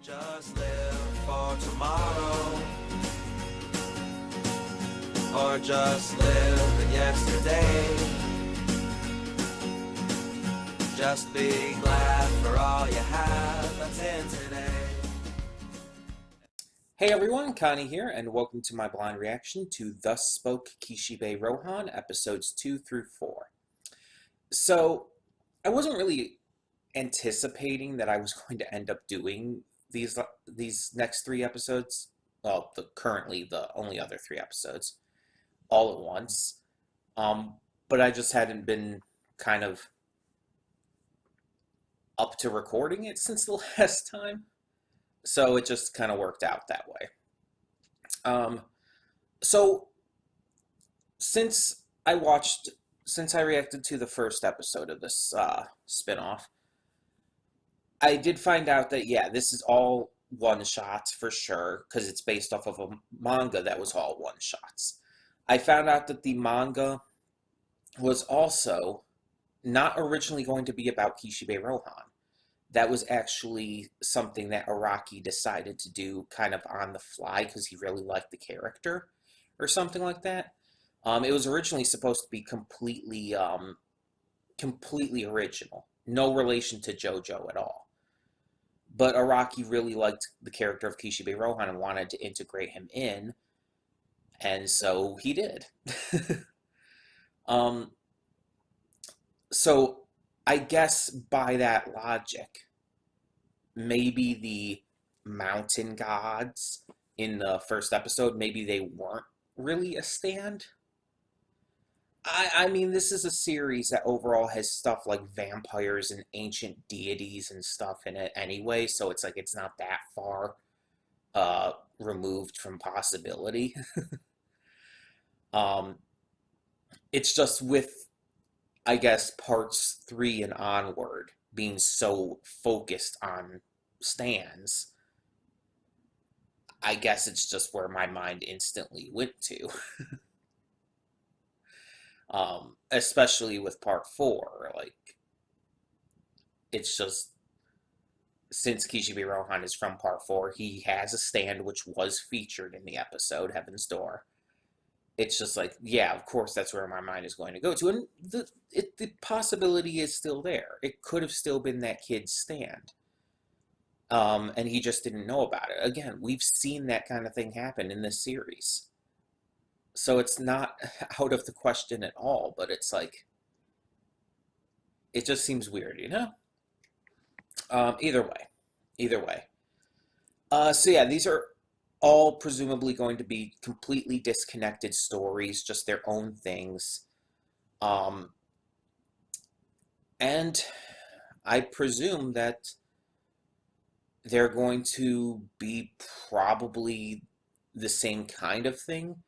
Don't just live for tomorrow, or just live in yesterday. Just be glad for all you have that's in today. Hey everyone, Connie here, and welcome to my blind reaction to Thus Spoke Kishibe Rohan, episodes 2 through 4. So, I wasn't really anticipating that I was going to end up doing these next 3 episodes, well, currently the only other 3 episodes, all at once. But I just hadn't been kind of up to recording it since the last time. So it just kind of worked out that way. So since I reacted to the first episode of this spin-off, I did find out that, yeah, this is all one-shots for sure, because it's based off of a manga that was all one-shots. I found out that the manga was also not originally going to be about Kishibe Rohan. That was actually something that Araki decided to do kind of on the fly because he really liked the character or something like that. It was originally supposed to be completely original. No relation to JoJo at all. But Araki really liked the character of Kishibe Rohan and wanted to integrate him in, and so he did. So I guess by that logic, maybe the mountain gods in the first episode, maybe they weren't really a stand. I mean, this is a series that overall has stuff like vampires and ancient deities and stuff in it anyway, so it's like it's not that far removed from possibility. It's just with, I guess, parts 3 and onward being so focused on stands, I guess it's just where my mind instantly went to. Especially with part 4, like, it's just, since Kishibe Rohan is from part 4, he has a stand which was featured in the episode, Heaven's Door. It's just like, yeah, of course that's where my mind is going to go to, and the possibility is still there. It could have still been that kid's stand. And he just didn't know about it. Again, we've seen that kind of thing happen in this series. So it's not out of the question at all, but it's like, it just seems weird, you know? Either way. So yeah, these are all presumably going to be completely disconnected stories, just their own things. And I presume that they're going to be probably the same kind of thing.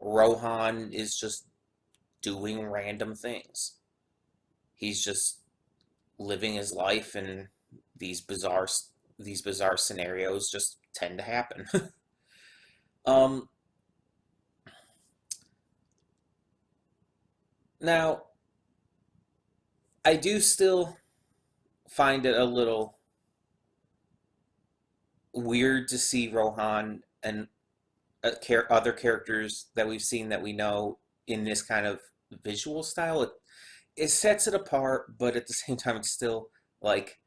Rohan is just doing random things. He's just living his life, and these bizarre scenarios just tend to happen. Now, I do still find it a little weird to see Rohan and other characters that we've seen that we know in this kind of visual style. It sets it apart, but at the same time, it's still like,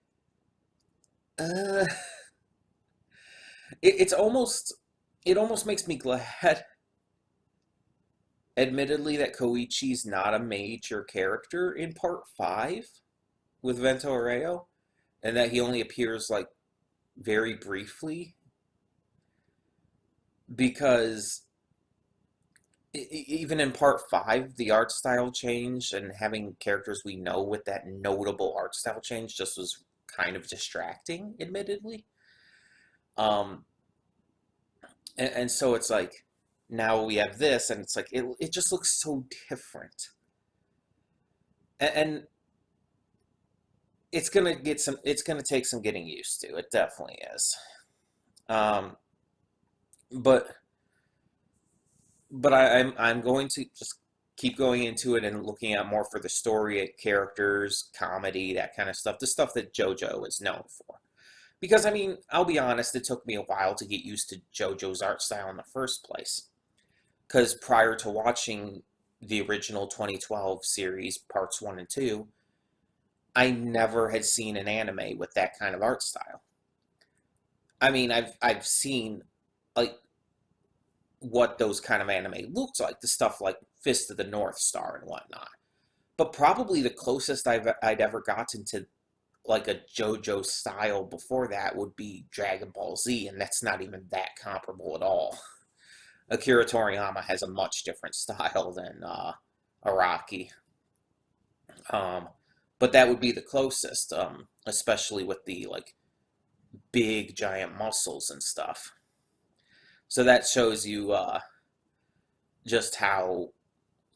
uh, it almost makes me glad, admittedly, that Koichi's not a major character in part 5 with Vento Areo, and that he only appears like very briefly, because even in part 5, the art style change, and having characters we know with that notable art style change just was kind of distracting, admittedly. And so it's like, now we have this, and it's like, it just looks so different. And it's gonna take some getting used to. It definitely is. But I'm going to just keep going into it and looking at more for the story, characters, comedy, that kind of stuff, the stuff that JoJo is known for. Because, I mean, I'll be honest, it took me a while to get used to JoJo's art style in the first place. Because prior to watching the original 2012 series, parts 1 and 2, I never had seen an anime with that kind of art style. I mean, I've seen like what those kind of anime looks like, the stuff like Fist of the North Star and whatnot. But probably the closest I'd ever gotten to like a JoJo style before that would be Dragon Ball Z, and that's not even that comparable at all. Akira Toriyama has a much different style than Araki. Um, but that would be the closest, especially with the like big giant muscles and stuff. So that shows you just how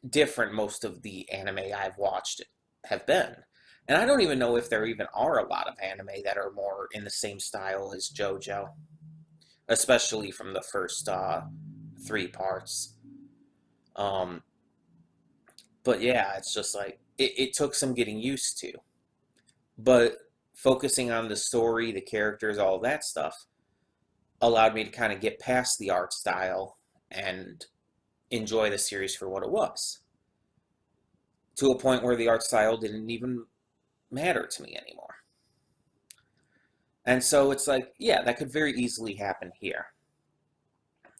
different most of the anime I've watched have been. And I don't even know if there even are a lot of anime that are more in the same style as JoJo, especially from the first 3 parts. Um, but yeah, it's just like it took some getting used to. But focusing on the story, the characters, all that stuff allowed me to kind of get past the art style and enjoy the series for what it was. To a point where the art style didn't even matter to me anymore. And so it's like, yeah, that could very easily happen here.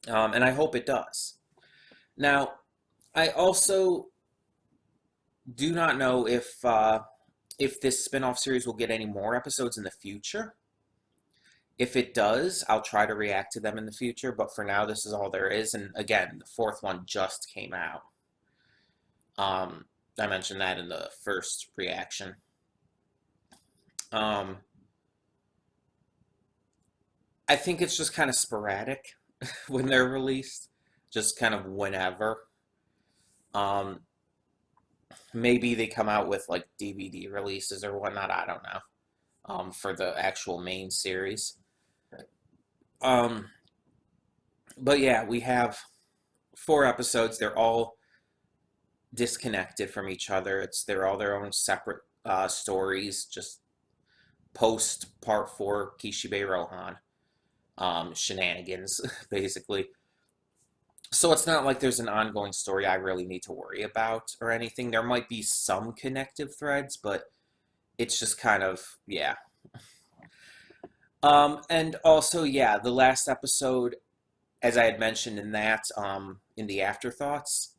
And I hope it does. Now, I also do not know if this spin-off series will get any more episodes in the future. If it does, I'll try to react to them in the future, but for now, this is all there is. And again, the 4th one just came out. I mentioned that in the first reaction. I think it's just kind of sporadic when they're released, just kind of whenever. Maybe they come out with like DVD releases or whatnot, I don't know, for the actual main series. But yeah, we have 4 episodes. They're all disconnected from each other. They're all their own separate stories, just post part 4 Kishibe Rohan shenanigans, basically. So it's not like there's an ongoing story I really need to worry about or anything. There might be some connective threads, but it's just kind of, yeah. And also, yeah, the last episode, as I had mentioned in that, in the afterthoughts,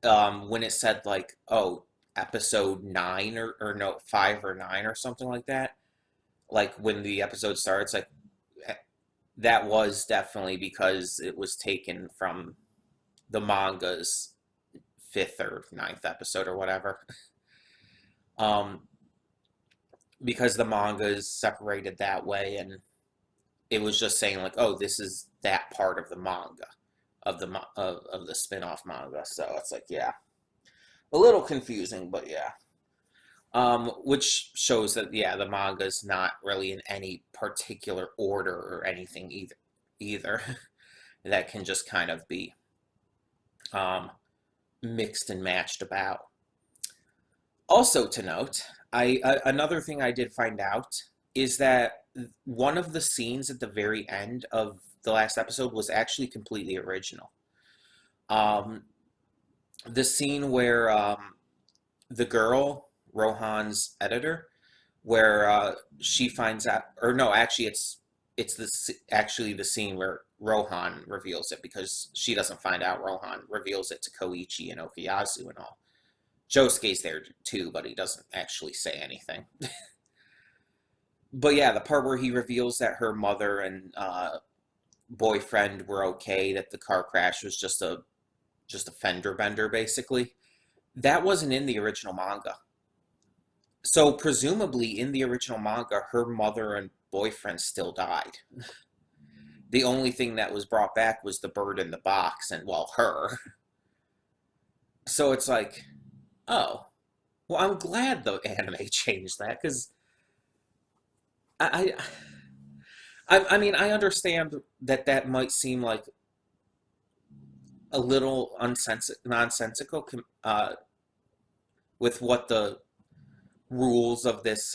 when it said like, oh, episode 9 or no, 5 or 9 or something like that, like when the episode starts, like that was definitely because it was taken from the manga's 5th or 9th episode or whatever. Because the manga is separated that way, and it was just saying like, oh, this is that part of the manga, of the spin-off manga. So it's like, yeah, a little confusing, but yeah. Which shows that, yeah, the manga's not really in any particular order or anything either. That can just kind of be mixed and matched about. Also to note, another thing I did find out is that one of the scenes at the very end of the last episode was actually completely original. The scene where the girl, Rohan's editor, where she finds out, or no, actually actually the scene where Rohan reveals it, because she doesn't find out. Rohan reveals it to Koichi and Okuyasu and all. Josuke's there too, but he doesn't actually say anything. But yeah, the part where he reveals that her mother and boyfriend were okay, that the car crash was just a fender bender, basically. That wasn't in the original manga. So presumably in the original manga, her mother and boyfriend still died. The only thing that was brought back was the bird in the box and, well, her. So it's like, oh, well, I'm glad the anime changed that, because I, I mean, I understand that might seem like a little nonsensical with what the rules of this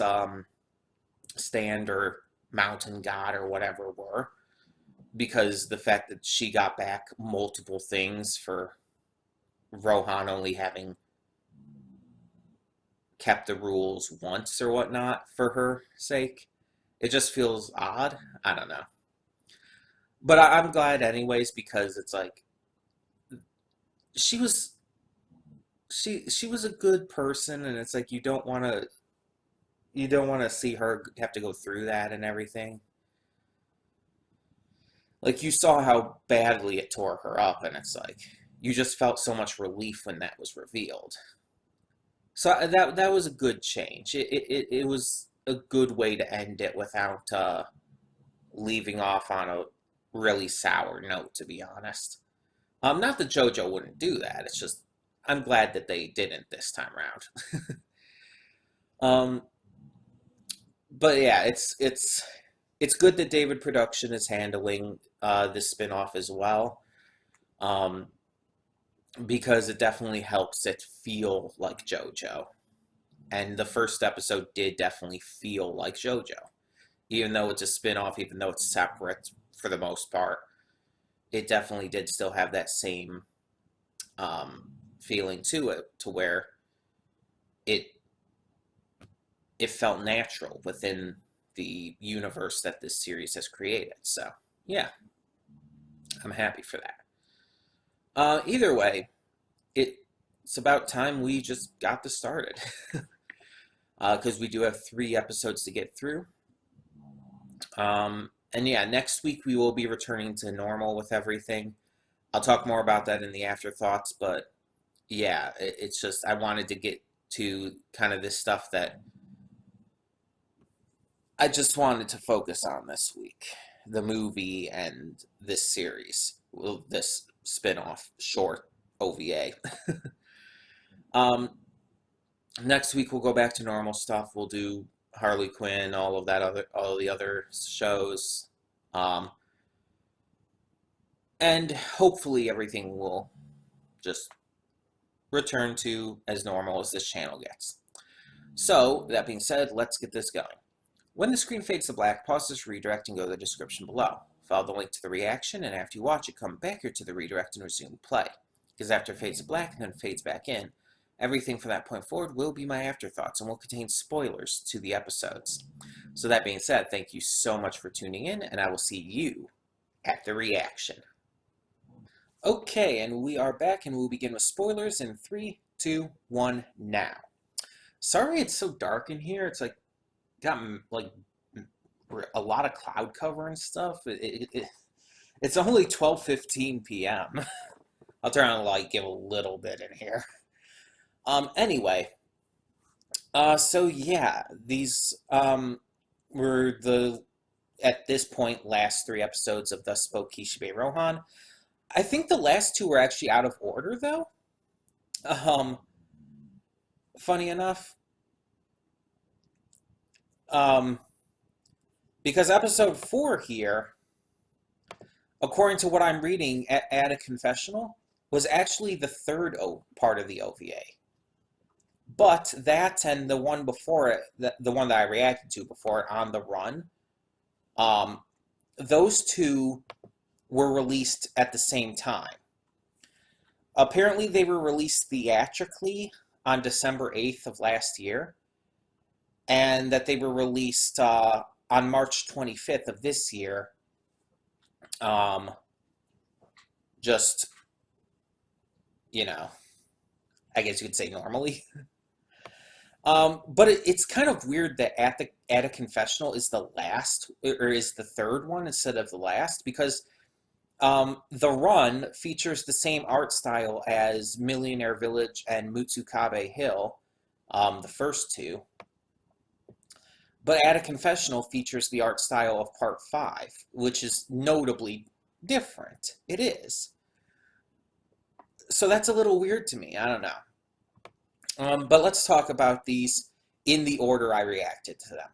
stand or mountain god or whatever were, because the fact that she got back multiple things for Rohan only having kept the rules once or whatnot for her sake, it just feels odd. I don't know. But I'm glad anyways, because it's like she was she was a good person, and it's like you don't want to see her have to go through that and everything. Like, you saw how badly it tore her up, and it's like you just felt so much relief when that was revealed. So that was a good change. It was a good way to end it without leaving off on a really sour note, to be honest. Not that JoJo wouldn't do that. It's just I'm glad that they didn't this time around. um, but yeah, it's good that David Production is handling this spinoff as well, um, because it definitely helps it feel like JoJo. And the first episode did definitely feel like JoJo, even though it's a spinoff, even though it's separate for the most part. It definitely did still have that same feeling to it, to where it it felt natural within the universe that this series has created. So yeah, I'm happy for that. Either way, it's about time we just got this started, because we do have 3 episodes to get through. And yeah, next week we will be returning to normal with everything. I'll talk more about that in the afterthoughts, but yeah, it's just I wanted to get to kind of this stuff that I just wanted to focus on this week. The movie and this series, well, this spin-off short OVA. um, Next week we'll go back to normal stuff. We'll do Harley Quinn, all the other shows. And hopefully everything will just return to as normal as this channel gets. So, that being said, let's get this going. When the screen fades to black, pause this redirect and go to the description below. Follow the link to the reaction, and after you watch it, come back here to the redirect and resume play. Because after it fades to black and then fades back in, everything from that point forward will be my afterthoughts and will contain spoilers to the episodes. So that being said, thank you so much for tuning in, and I will see you at the reaction. Okay, and we are back, and we'll begin with spoilers in 3, 2, 1, now. Sorry it's so dark in here. It's like got like a lot of cloud cover and stuff. It's only 12:15 p.m. I'll turn on the light, give a little bit in here. Anyway, so yeah, these were the, at this point, last 3 episodes of Thus Spoke Kishibe Rohan. I think the last 2 were actually out of order, though. Funny enough. Because episode 4 here, according to what I'm reading at a confessional, was actually the 3rd part of the OVA. But that and the one before it, the one that I reacted to before it, On the Run, those 2 were released at the same time. Apparently they were released theatrically on December 8th of last year, and that they were released on March 25th of this year, just, you know, I guess you could say normally. But it's kind of weird that at a confessional is the last, or is the 3rd one instead of the last, because The Run features the same art style as Millionaire Village and Mutsukabe Hill, the first 2. But At a Confessional features the art style of Part 5, which is notably different. It is. So that's a little weird to me. I don't know. But let's talk about these in the order I reacted to them.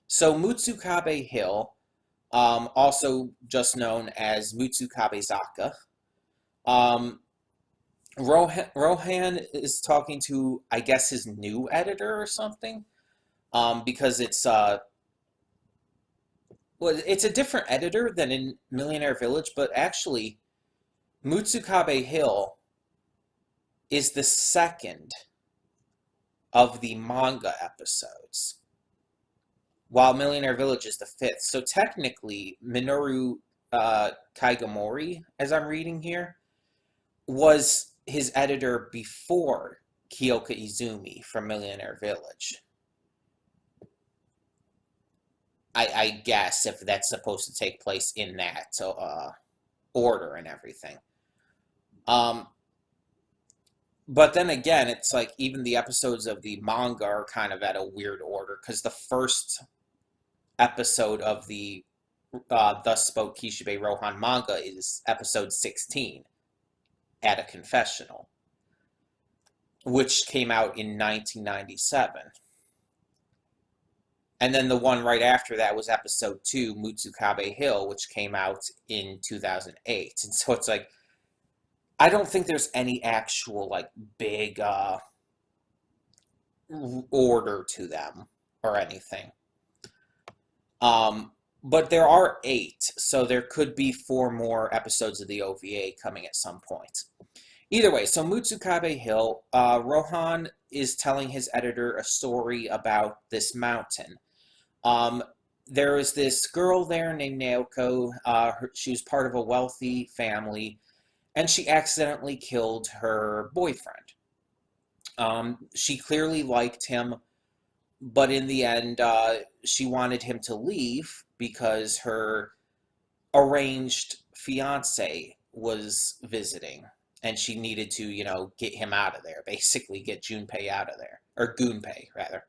So Mutsukabe Hill, also just known as Mutsukabe Zaka. Rohan is talking to, I guess, his new editor or something. Because it's well, it's a different editor than in Millionaire Village, but actually, Mutsukabe Hill is the second of the manga episodes, while Millionaire Village is the fifth. So technically, Minoru Kaigamori, as I'm reading here, was his editor before Kyoka Izumi from Millionaire Village. I guess if that's supposed to take place in that order and everything. Um, but then again, it's like even the episodes of the manga are kind of at a weird order because the first episode of the Thus Spoke Kishibe Rohan manga is episode 16, At a Confessional, which came out in 1997. And then the one right after that was episode 2, Mutsukabe Hill, which came out in 2008. And so it's like, I don't think there's any actual, like, big order to them or anything. But there are 8, so there could be 4 more episodes of the OVA coming at some point. Either way, so Mutsukabe Hill, Rohan is telling his editor a story about this mountain. There was this girl there named Naoko. She was part of a wealthy family, and she accidentally killed her boyfriend. She clearly liked him, but in the end, she wanted him to leave because her arranged fiance was visiting, and she needed to, get him out of there, basically get Junpei out of there, or Gunpei, rather.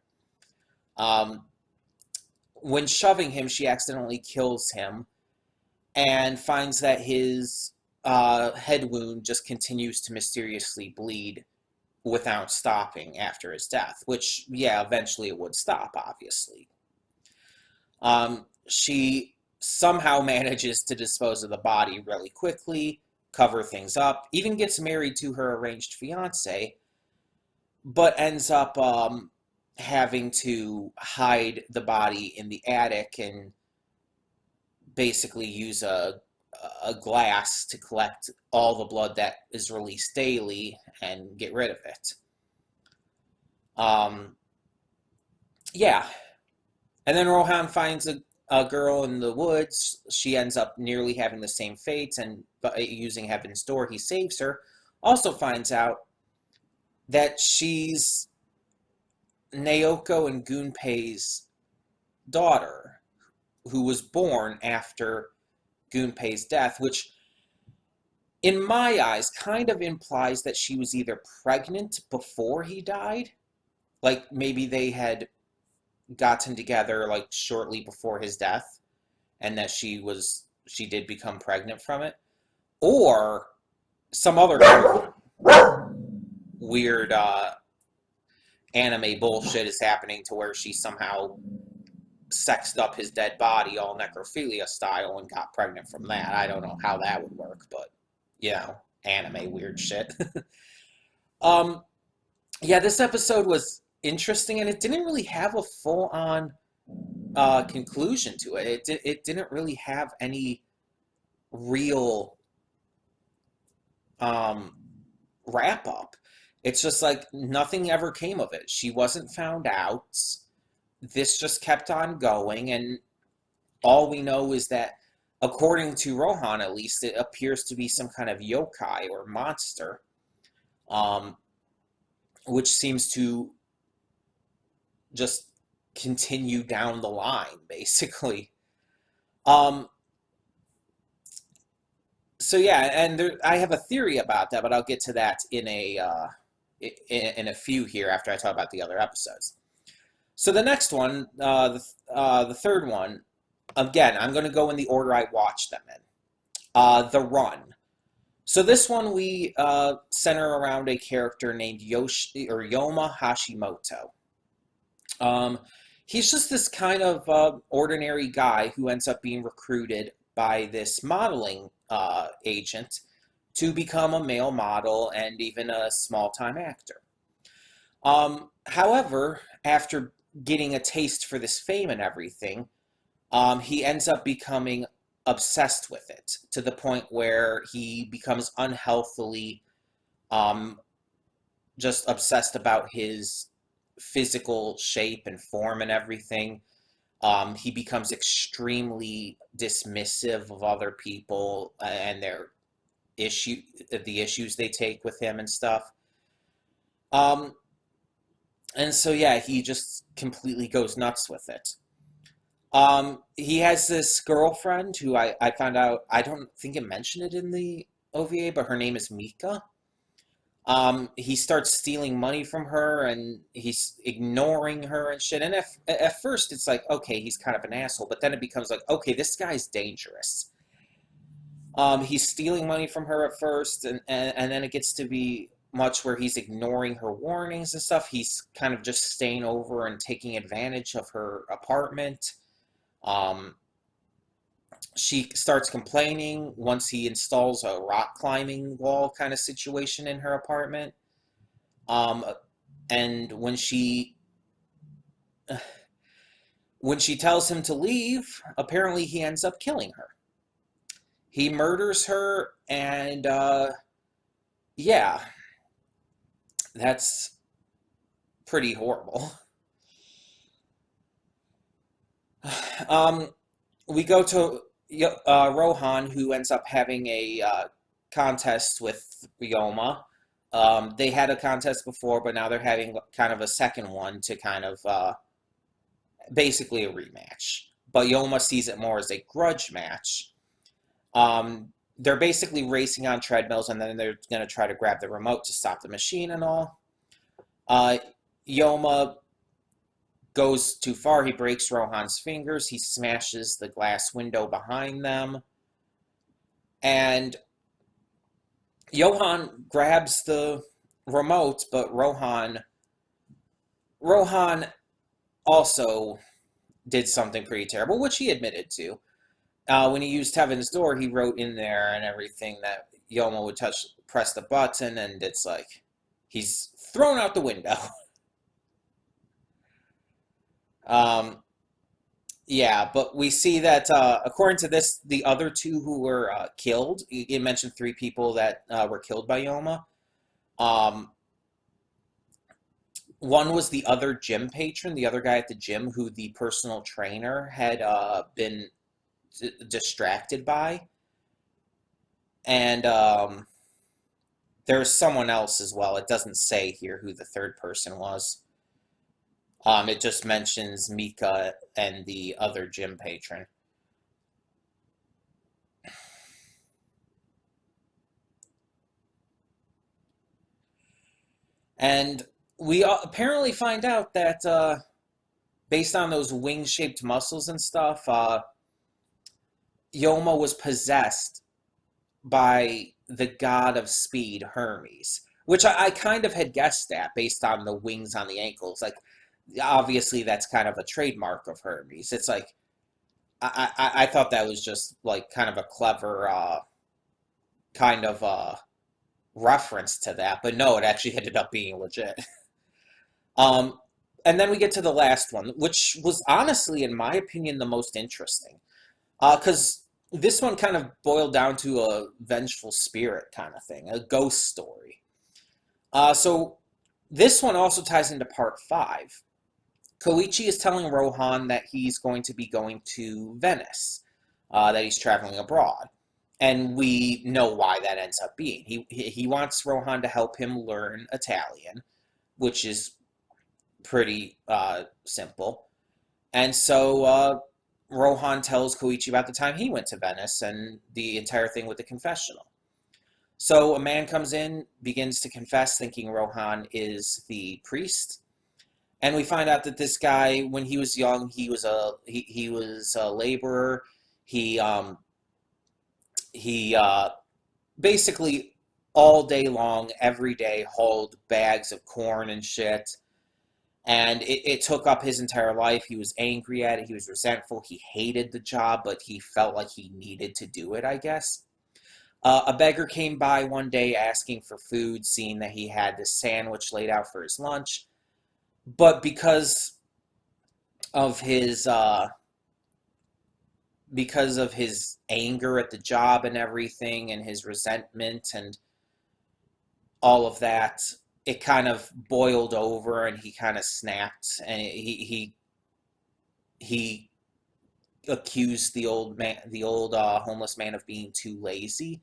When shoving him, she accidentally kills him and finds that his head wound just continues to mysteriously bleed without stopping after his death, which, yeah, eventually it would stop, obviously. She somehow manages to dispose of the body really quickly, cover things up, even gets married to her arranged fiance, but ends up having to hide the body in the attic and basically use a glass to collect all the blood that is released daily and get rid of it. Yeah. And then Rohan finds a girl in the woods. She ends up nearly having the same fate, and using Heaven's Door, he saves her. Also finds out that she's Naoko and Gunpei's daughter, who was born after Gunpei's death, which, in my eyes, kind of implies that she was either pregnant before he died, like maybe they had gotten together like shortly before his death, and that she did become pregnant from it, or some other kind of weird anime bullshit is happening to where she somehow sexed up his dead body all necrophilia style and got pregnant from that. I don't know how that would work, but, anime weird shit. Yeah, this episode was interesting, and it didn't really have a full-on conclusion to it. It didn't really have any real wrap-up. It's just like nothing ever came of it. She wasn't found out. This just kept on going, and all we know is that, according to Rohan at least, it appears to be some kind of yokai or monster, which seems to just continue down the line, basically. So yeah, and I have a theory about that, but I'll get to that in a few here after I talk about the other episodes. So the next one, the third one, again, I'm going to go in the order I watched them in. The Run. So this one we center around a character named Yoma Hashimoto. He's just this kind of ordinary guy who ends up being recruited by this modeling agent to become a male model and even a small-time actor. However, after getting a taste for this fame and everything, he ends up becoming obsessed with it to the point where he becomes unhealthily um, just obsessed about his physical shape and form and everything. He becomes extremely dismissive of other people and issue the issues they take with him and stuff. Um, and so yeah, he just completely goes nuts with it. He has this girlfriend who I found out, I don't think it mentioned it in the OVA, but her name is Mika. He starts stealing money from her and he's ignoring her and shit. And at first it's like, okay, he's kind of an asshole, but then it becomes like, okay, this guy's dangerous. He's stealing money from her at first, and then it gets to be much where he's ignoring her warnings and stuff. He's kind of just staying over and taking advantage of her apartment. Um, she starts complaining once he installs a rock climbing wall kind of situation in her apartment. Um, and when she tells him to leave, apparently he ends up killing her. He murders her, and yeah, that's pretty horrible. Um, we go to Rohan, who ends up having a contest with Ryoma. They had a contest before, but now they're having kind of a second one to kind of basically a rematch. But Yoma sees it more as a grudge match. They're basically racing on treadmills, and then they're going to try to grab the remote to stop the machine and all. Yoma goes too far. He breaks Rohan's fingers. He smashes the glass window behind them. And Johan grabs the remote, but Rohan also did something pretty terrible, which he admitted to. When he used Heaven's Door, he wrote in there and everything that Yoma would press the button, and it's like he's thrown out the window. Yeah, but we see that according to this, the other two who were killed, it mentioned three people that were killed by Yoma. Um, One was the other gym patron, the other guy at the gym who the personal trainer had been distracted by. And there's someone else as well. It doesn't say here who the third person was. It just mentions Mika and the other gym patron. And we apparently find out that based on those wing-shaped muscles and stuff, Yoma was possessed by the god of speed, Hermes, which I kind of had guessed at based on the wings on the ankles. Like, obviously, that's kind of a trademark of Hermes. It's like, I thought that was just like kind of a clever kind of reference to that, but no, it actually ended up being legit. Um, and then we get to the last one, which was honestly, in my opinion, the most interesting. Because this one kind of boiled down to a vengeful spirit kind of thing, a ghost story. So this one also ties into part 5. Koichi is telling Rohan that he's going to be going to Venice, that he's traveling abroad. And we know why that ends up being. He wants Rohan to help him learn Italian, which is pretty simple. And so Rohan tells Koichi about the time he went to Venice and the entire thing with the confessional. So a man comes in, begins to confess, thinking Rohan is the priest. And we find out that this guy, when he was young, he was a laborer. He basically all day long, every day, hauled bags of corn and shit. And it took up his entire life. He was angry at it. He was resentful. He hated the job, but he felt like he needed to do it, I guess. A beggar came by one day asking for food, seeing that he had this sandwich laid out for his lunch. But because of his because of his anger at the job and everything, and his resentment and all of that, it kind of boiled over, and he kind of snapped, and he accused the old man, the old homeless man, of being too lazy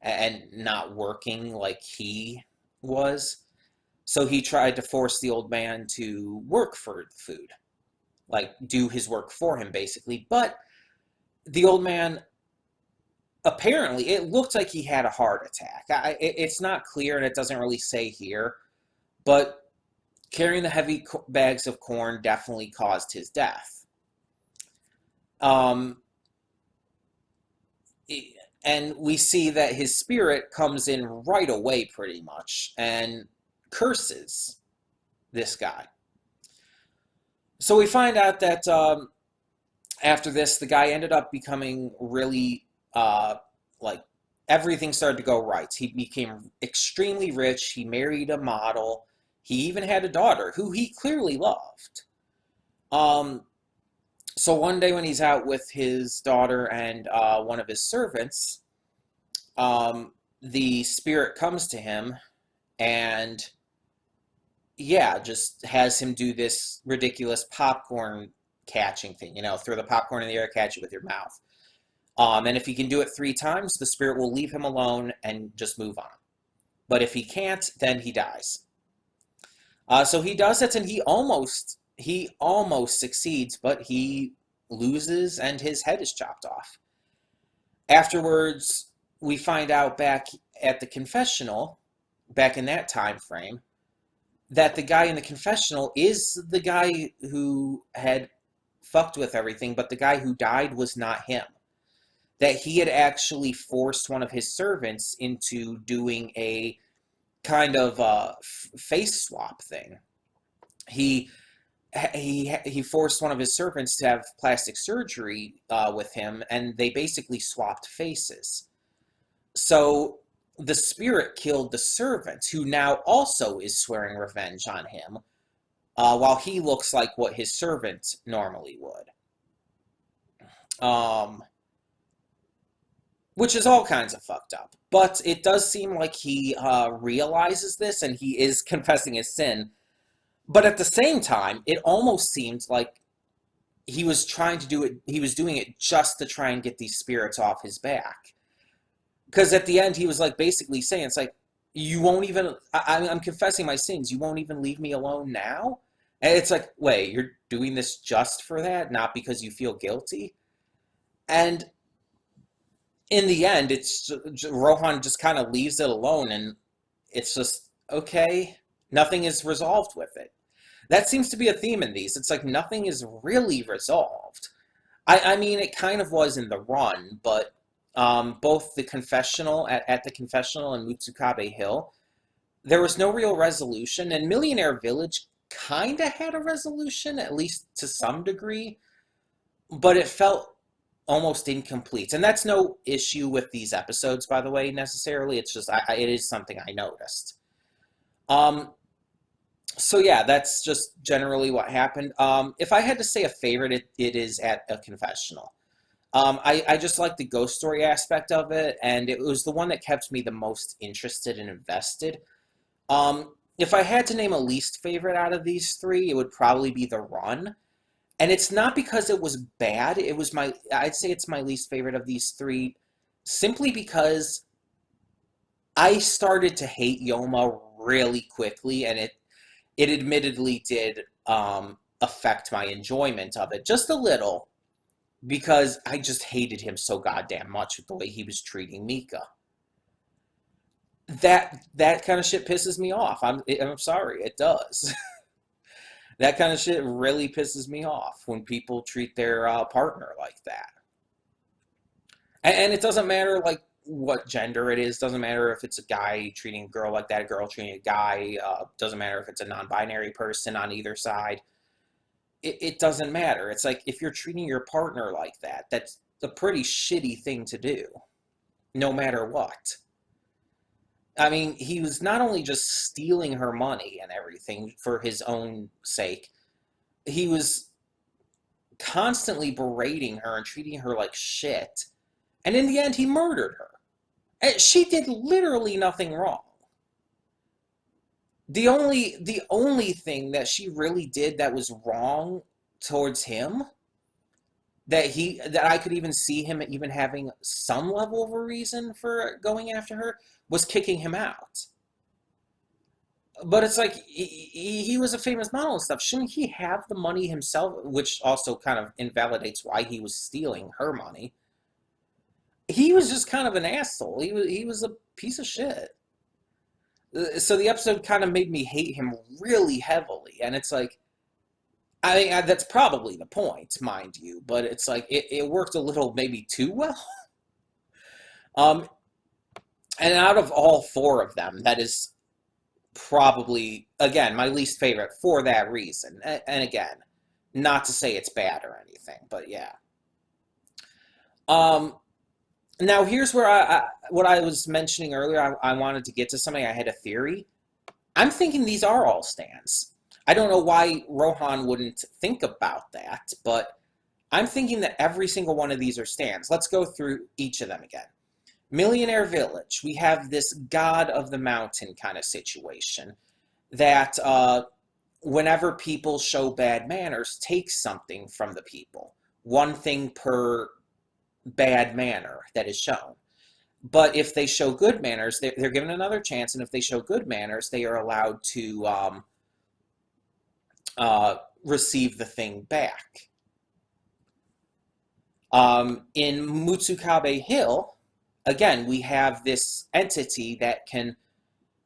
and not working like he was. So he tried to force the old man to work for the food, like do his work for him, basically. But the old man, apparently, it looked like he had a heart attack. It's not clear, and it doesn't really say here, but carrying the heavy bags of corn definitely caused his death. Um, and we see that his spirit comes in right away, pretty much, and curses this guy. So we find out that after this, the guy ended up becoming really, like, everything started to go right. He became extremely rich. He married a model. He even had a daughter who he clearly loved. So one day when he's out with his daughter and one of his servants, the spirit comes to him and, yeah, just has him do this ridiculous popcorn catching thing. Throw the popcorn in the air, catch it with your mouth. And if he can do it 3 times, the spirit will leave him alone and just move on. But if he can't, then he dies. So he does it, and he almost succeeds, but he loses, and his head is chopped off. Afterwards, we find out back at the confessional, back in that time frame, that the guy in the confessional is the guy who had fucked with everything, but the guy who died was not him. That he had actually forced one of his servants into doing a kind of face swap thing. He forced one of his servants to have plastic surgery with him, and they basically swapped faces. So the spirit killed the servant, who now also is swearing revenge on him, while he looks like what his servant normally would. Which is all kinds of fucked up. But it does seem like he realizes this, and he is confessing his sin. But at the same time, it almost seemed like he was trying to do it, he was doing it just to try and get these spirits off his back. Because at the end, he was like basically saying, it's like, you won't even, I'm confessing my sins, you won't even leave me alone now? And it's like, wait, you're doing this just for that, not because you feel guilty? And in the end, it's Rohan just kind of leaves it alone, and it's just, okay, nothing is resolved with it. That seems to be a theme in these. It's like nothing is really resolved. I mean, it kind of was in the run, but both the confessional, at the confessional and Mutsukabe Hill, there was no real resolution, and Millionaire Village kind of had a resolution, at least to some degree, but it felt almost incomplete. And that's no issue with these episodes, by the way, necessarily. It's just, it is something I noticed. So yeah, that's just generally what happened. If I had to say a favorite, it is at a confessional. I just like the ghost story aspect of it, and it was the one that kept me the most interested and invested. If I had to name a least favorite out of these 3, it would probably be The Run. And it's not because it was bad. I'd say it's my least favorite of these 3, simply because I started to hate Yoma really quickly, and it admittedly did affect my enjoyment of it just a little, because I just hated him so goddamn much with the way he was treating Mika. That kind of shit pisses me off. I'm sorry, it does. That kind of shit really pisses me off when people treat their partner like that. And it doesn't matter like what gender it is. Doesn't matter if it's a guy treating a girl like that, a girl treating a guy. Doesn't matter if it's a non-binary person on either side. It doesn't matter. It's like, if you're treating your partner like that, that's a pretty shitty thing to do, no matter what. I mean, he was not only just stealing her money and everything for his own sake, he was constantly berating her and treating her like shit. And in the end, he murdered her. And she did literally nothing wrong. The only thing that she really did that was wrong towards him, that I could even see him even having some level of a reason for going after her, was kicking him out. But it's like he was a famous model and stuff. Shouldn't he have the money himself? Which also kind of invalidates why he was stealing her money. He was just kind of an asshole. He was a piece of shit. So the episode kind of made me hate him really heavily, and it's like, I mean, that's probably the point, mind you, but it's like it worked a little maybe too well. Um, and out of all four of them, that is probably, again, my least favorite for that reason. And again, not to say it's bad or anything, but yeah. Now here's where what I was mentioning earlier. I wanted to get to something. I had a theory. I'm thinking these are all stands. I don't know why Rohan wouldn't think about that, but I'm thinking that every single one of these are stands. Let's go through each of them again. Millionaire Village, we have this god of the mountain kind of situation that whenever people show bad manners, takes something from the people. One thing per bad manner that is shown. But if they show good manners, they're given another chance, and if they show good manners, they are allowed to receive the thing back. In Mutsukabe Hill, again, we have this entity that can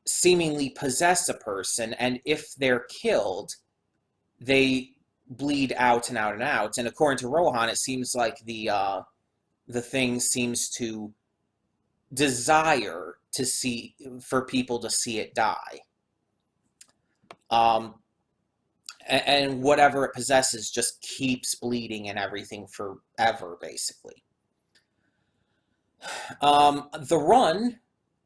seemingly possess a person, and if they're killed, they bleed out and out and out. And according to Rohan, it seems like the thing seems to desire to see, for people to see it die. And whatever it possesses just keeps bleeding and everything forever, basically. The Run,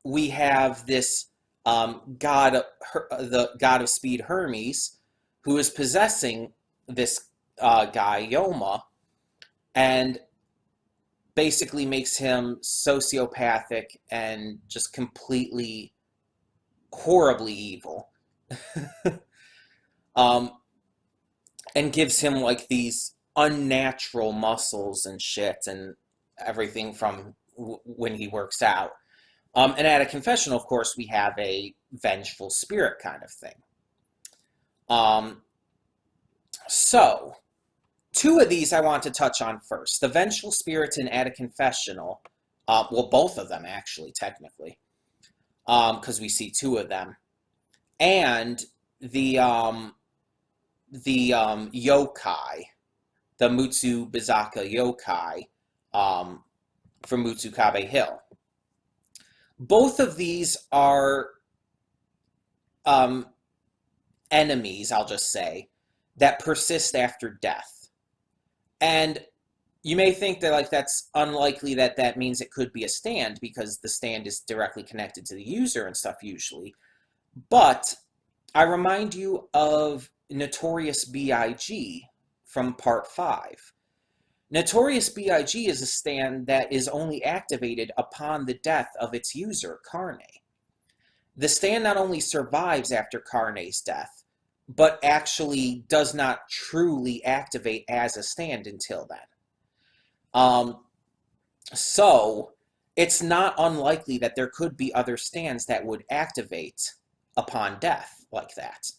we have this the god of speed Hermes, who is possessing this guy Yoma, and basically makes him sociopathic and just completely horribly evil. And gives him like these unnatural muscles and shit and everything from when he works out. And at a confessional, of course, we have a vengeful spirit kind of thing. So, two of these I want to touch on first. The vengeful spirit and at a confessional. Well, both of them, actually, technically. Because we see two of them. And the yokai, the Mutsubizaka yokai from Mutsukabe Hill. Both of these are enemies, I'll just say, that persist after death. And you may think that like that's unlikely, that means it could be a stand, because the stand is directly connected to the user and stuff usually. But I remind you of Notorious B.I.G. from Part 5. Notorious B.I.G. is a stand that is only activated upon the death of its user, Carne. The stand not only survives after Carne's death, but actually does not truly activate as a stand until then. So, it's not unlikely that there could be other stands that would activate upon death like that,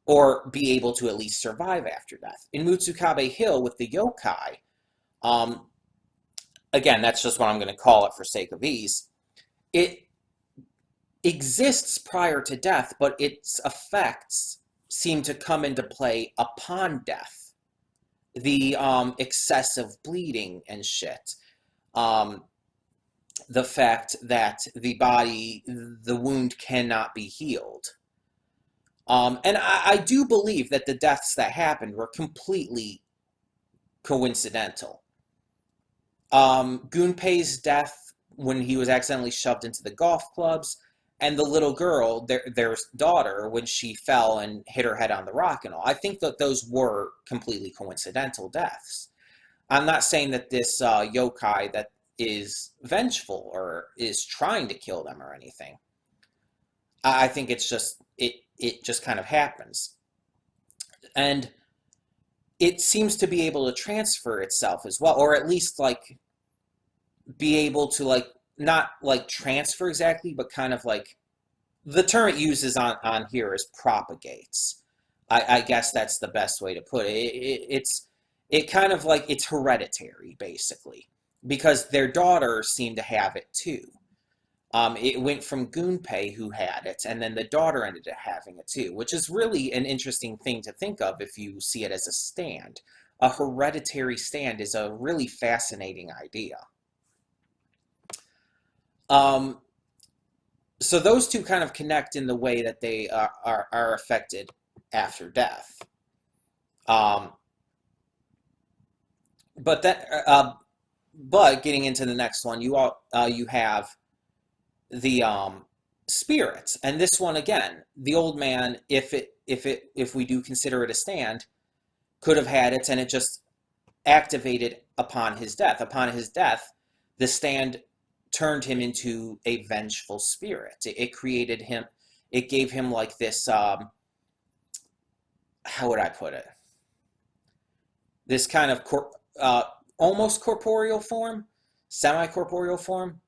or be able to at least survive after death. In Mutsukabe Hill with the yokai, again, that's just what I'm going to call it for sake of ease, it exists prior to death, but its effects seem to come into play upon death. The excessive bleeding and shit. The fact that the wound cannot be healed. And I do believe that the deaths that happened were completely coincidental. Gunpei's death when he was accidentally shoved into the golf clubs, and the little girl, their daughter, when she fell and hit her head on the rock and all. I think that those were completely coincidental deaths. I'm not saying that this yokai that is vengeful or is trying to kill them or anything. I think it's just it just kind of happens, and it seems to be able to transfer itself as well, or at least like be able to like not like transfer exactly, but kind of like the term it uses on here is propagates. I guess that's the best way to put it. It kind of like it's hereditary basically because their daughter seemed to have it too. It went from Gunpei, who had it, and then the daughter ended up having it too, which is really an interesting thing to think of if you see it as a stand. A hereditary stand is a really fascinating idea. Um, so those two kind of connect in the way that they are affected after death. Um, but that, but getting into the next one, you have the spirits, and this one again, the old man, if we do consider it a stand, could have had it, and it just activated upon his death. Upon his death, the stand turned him into a vengeful spirit. It created him. It gave him like this. How would I put it? This kind of almost corporeal form, semi-corporeal form,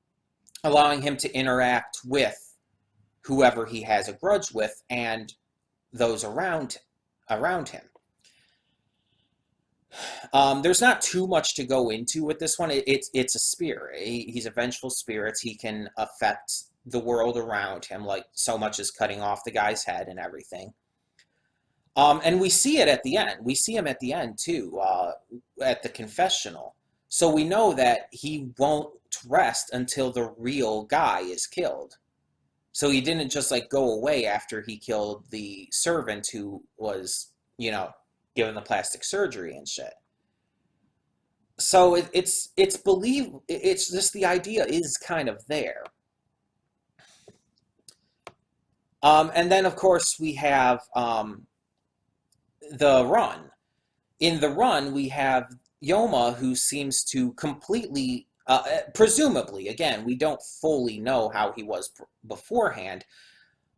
allowing him to interact with whoever he has a grudge with and those around him. There's not too much to go into with this one. It's a spirit. He's a vengeful spirit. He can affect the world around him, like so much as cutting off the guy's head and everything. And we see it at the end. We see him at the end too, at the confessional. So we know that he won't rest until the real guy is killed. So he didn't just like go away after he killed the servant who was, given the plastic surgery and shit. So it's believed. It's just the idea is kind of there. And then of course we have the run. In the run, we have Yoma, who seems to completely, presumably, again, we don't fully know how he was beforehand,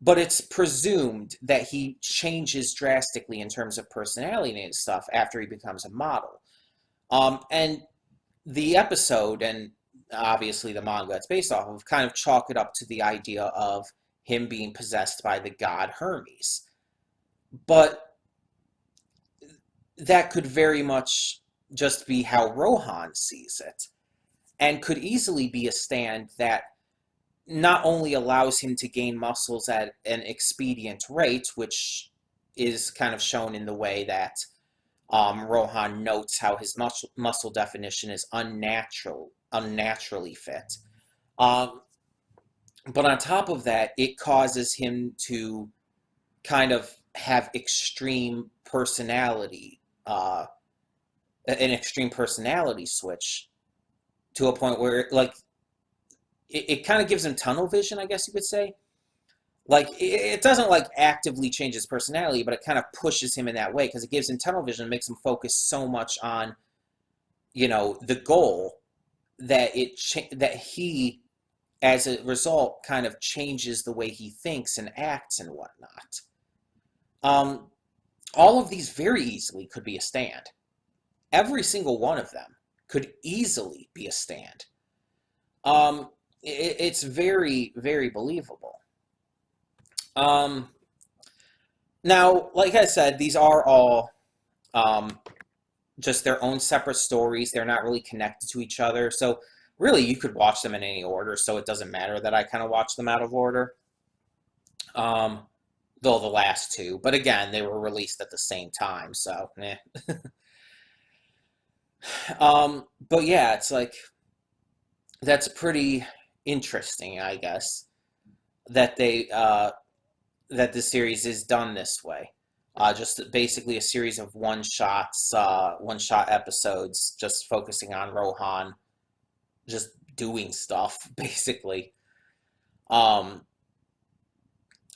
but it's presumed that he changes drastically in terms of personality and stuff after he becomes a model. And the episode, and obviously the manga it's based off of, kind of chalk it up to the idea of him being possessed by the god Hermes. But that could very much just be how Rohan sees it, and could easily be a stand that not only allows him to gain muscles at an expedient rate, which is kind of shown in the way that Rohan notes how his muscle definition is unnaturally fit. But on top of that, it causes him to kind of have extreme personality, an extreme personality switch to a point where like it kind of gives him tunnel vision, I guess you could say. Like it doesn't like actively change his personality, but it kind of pushes him in that way because it gives him tunnel vision and makes him focus so much on, the goal that that he, as a result, kind of changes the way he thinks and acts and whatnot. All of these very easily could be a stand. Every single one of them could easily be a stand. It's very, very believable. Now, like I said, these are all just their own separate stories. They're not really connected to each other. So really, you could watch them in any order. So it doesn't matter that I kind of watch them out of order. Though the last two. But again, they were released at the same time. So, eh. But yeah, it's like, that's pretty interesting, I guess, that that the series is done this way. Just basically a series of one-shot episodes, just focusing on Rohan, just doing stuff, basically.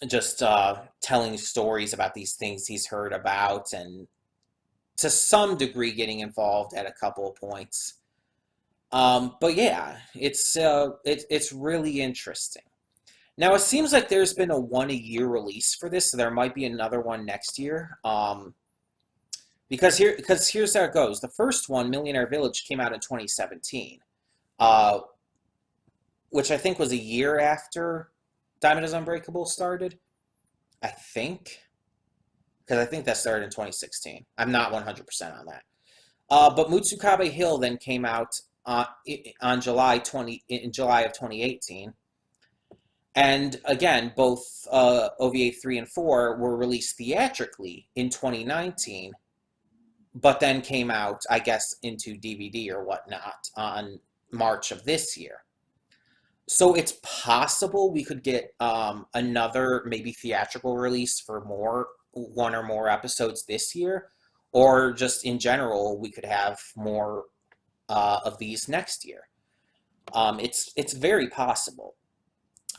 just telling stories about these things he's heard about, and to some degree getting involved at a couple of points. But yeah, it's really interesting. Now it seems like there's been a one-a-year release for this, so there might be another one next year. Because here's how it goes. The first one, Millionaire Village, came out in 2017, uh, which I think was a year after Diamond is Unbreakable started. I think, because I think that started in 2016. I'm not 100% on that. But Mutsukabe Hill then came out on in July of 2018. And again, both OVA 3 and 4 were released theatrically in 2019, but then came out, I guess, into DVD or whatnot on March of this year. So it's possible we could get another maybe theatrical release for one or more episodes this year, or just in general, we could have more of these next year. It's very possible.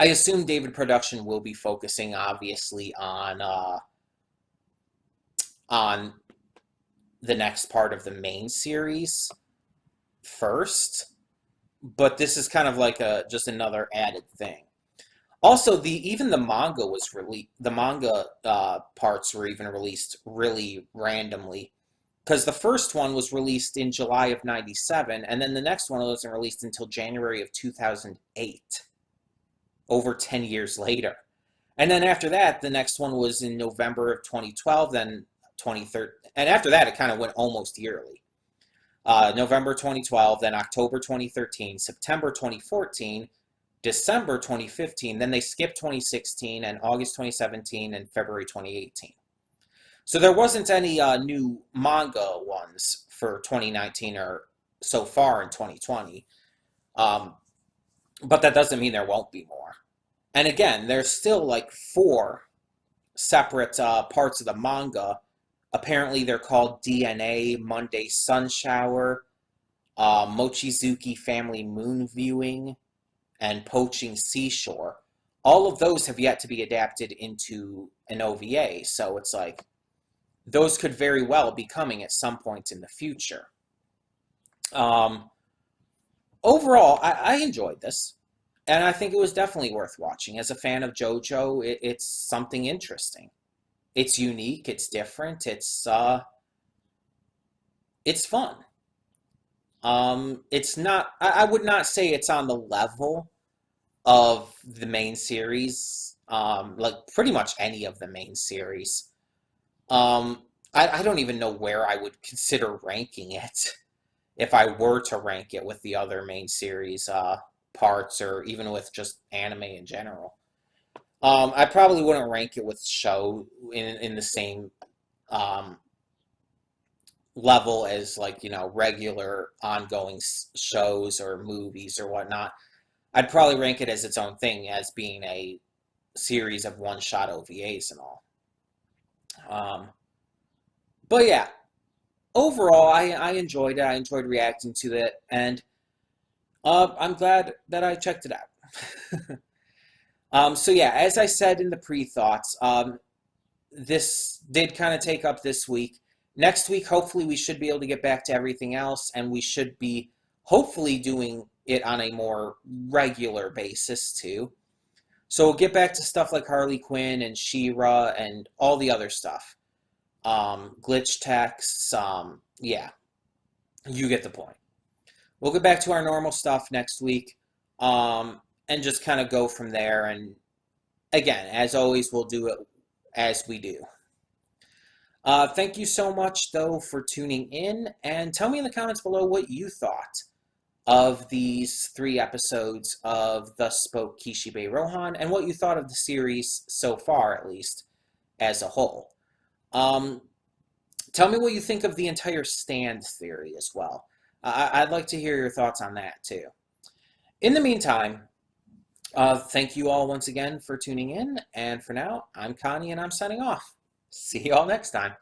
I assume David Production will be focusing obviously on the next part of the main series first, but this is kind of like just another added thing. Also, even the manga was released. The manga parts were even released really randomly, because the first one was released in July of '97, and then the next one wasn't released until January of 2008, over 10 years later. And then after that, the next one was in November of 2012, then 2013, and after that, it kind of went almost yearly. November 2012, then October 2013, September 2014, December 2015, then they skipped 2016 and August 2017 and February 2018. So there wasn't any new manga ones for 2019 or so far in 2020. But that doesn't mean there won't be more. And again, there's still like 4 separate parts of the manga. Apparently they're called DNA, Monday Sun Shower, Mochizuki Family Moon Viewing, and Poaching Seashore. All of those have yet to be adapted into an OVA, so it's like those could very well be coming at some point in the future. Overall, I enjoyed this, and I think it was definitely worth watching. As a fan of JoJo, it's something interesting. It's unique, it's different, it's fun. It's not, I would not say it's on the level of the main series, like pretty much any of the main series. I don't even know where I would consider ranking it if I were to rank it with the other main series parts, or even with just anime in general. I probably wouldn't rank it with show in the same level as, like, regular ongoing shows or movies or whatnot. I'd probably rank it as its own thing, as being a series of one-shot OVAs and all. But yeah, overall, I enjoyed it. I enjoyed reacting to it, and I'm glad that I checked it out. So yeah, as I said in the pre-thoughts, this did kind of take up this week. Next week, hopefully, we should be able to get back to everything else, and we should be hopefully doing it on a more regular basis too. So we'll get back to stuff like Harley Quinn and She-Ra and all the other stuff. Glitch texts, yeah, you get the point. We'll get back to our normal stuff next week, and just kind of go from there. And again, as always, we'll do it as we do. Thank you so much, though, for tuning in, and tell me in the comments below what you thought of these 3 episodes of Thus Spoke Kishibe Rohan, and what you thought of the series so far, at least, as a whole. Tell me what you think of the entire stand theory as well. I'd like to hear your thoughts on that, too. In the meantime, thank you all once again for tuning in, and for now, I'm Connie, and I'm signing off. See you all next time.